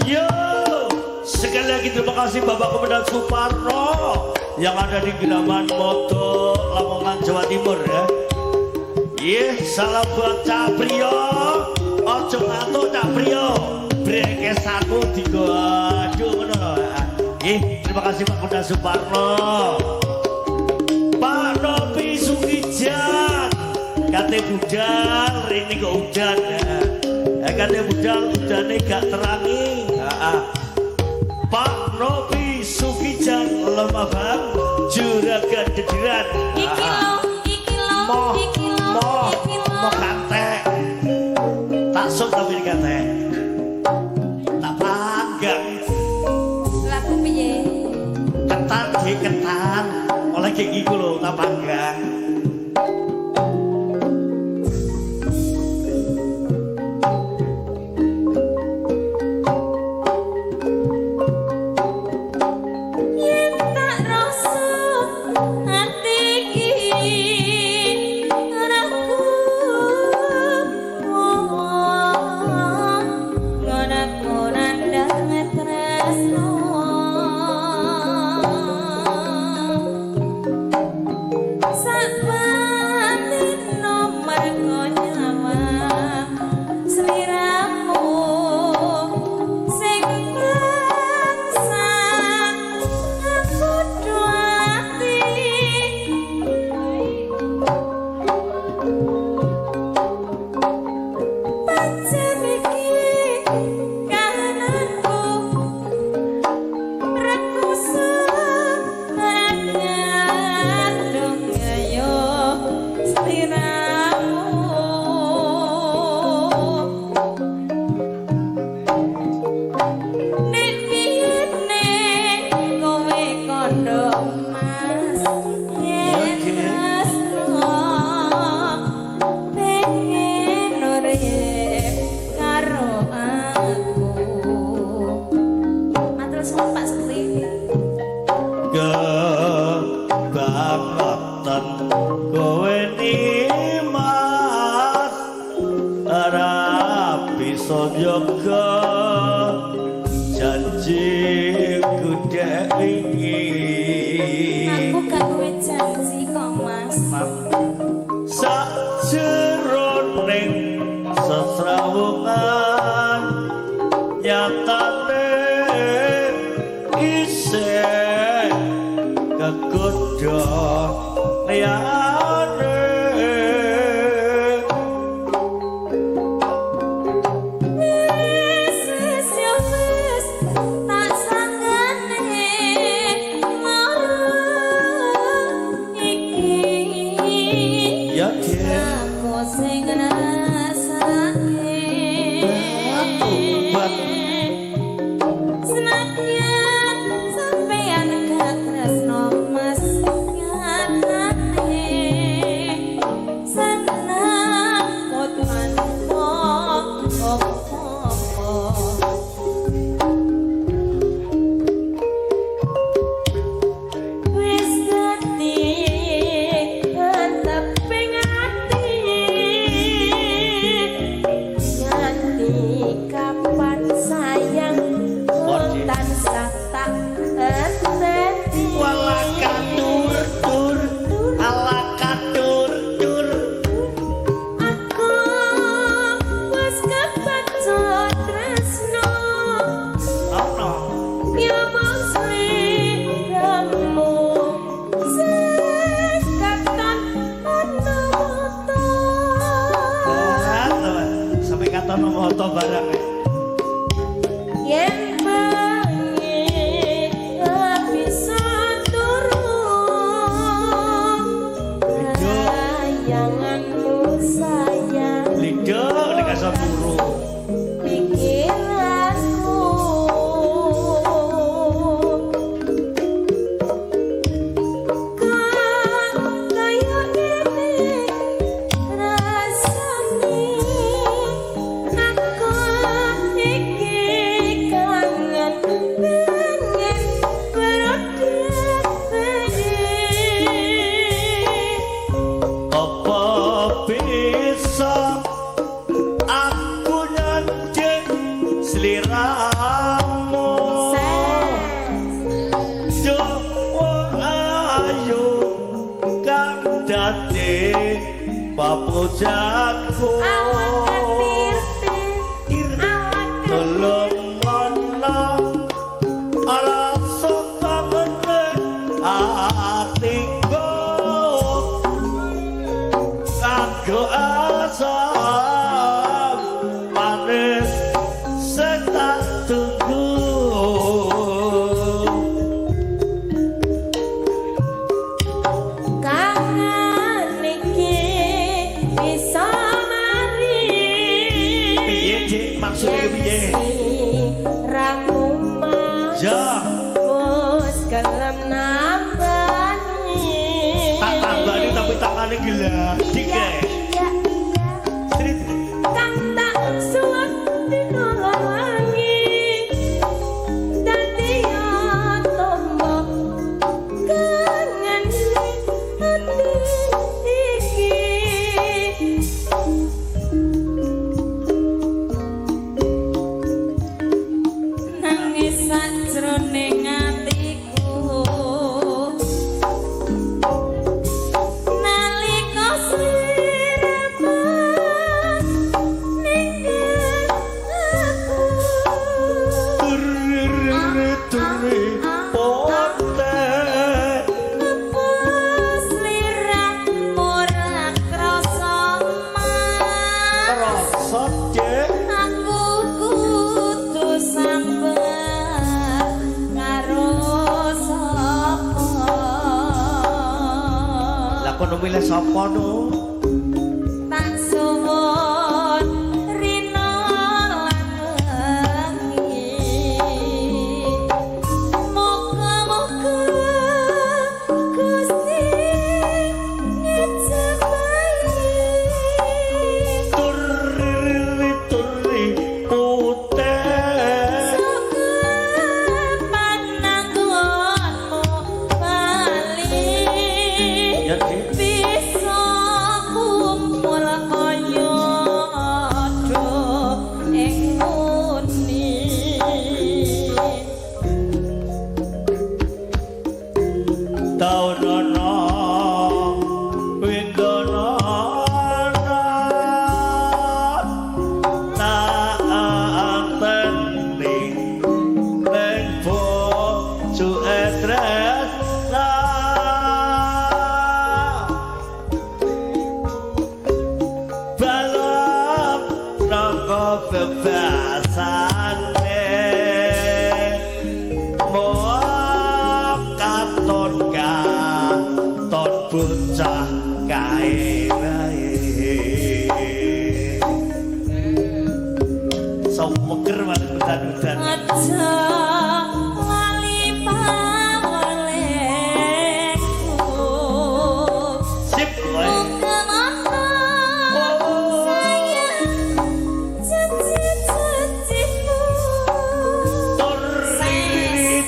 Yo, sekali lagi terima kasih Bapak Komandan Suparno yang ada di Gilaman Moto, Lamongan, Jawa Timur ya. Salam buat Cak Priyo, ojo ngantuk Cak Priyo, breke satu tiga, aduh terima kasih Pak Komandan Suparno. Pak Nopi Sukijan, kate budal, ini kok hujan ya. Kate budal, hujannya gak terangi. Pak Nopi Sukijan, lemah bang, juragan dediran. Mau kantek, tak sok tapi kantek, tak panggang. Lagu piye? Ketan, oleh kayak gitu loh, tak panggang. sliramu yo ayu kang dadi papujanku tolong mana rasa kangen atiku kanggo asam manis sing tak tunggu kangen iki bisa mari piye Dik maksudnya piye ramuma ya bos gelem nambani tak tambani tapi tangane gila Dik iya Srit kang tak suwet dinolongi dadi yo tombo kangen ati iki nangis sajroning atiku nalika sliramu ninggal aku turi pote apa sliramu ora krasa mas rasa Dik aku kudu sambat karo sapa lah kono milih sapa no tak suwun rina langi moga-moga Gusti ngejabahi turi pote suka pananggonmu bali ya Dik bisa kumpul kaya ado ing muni Taunono windono tak anteni ning bojo etresna balap nanggo bebasane katon bocah kae wae sok meger banget udan-udan aja lali pawalekku sip wae muga-muga sayang janji-janjimu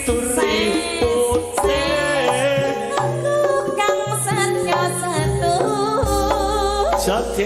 turi putih aku kang setya setu Jati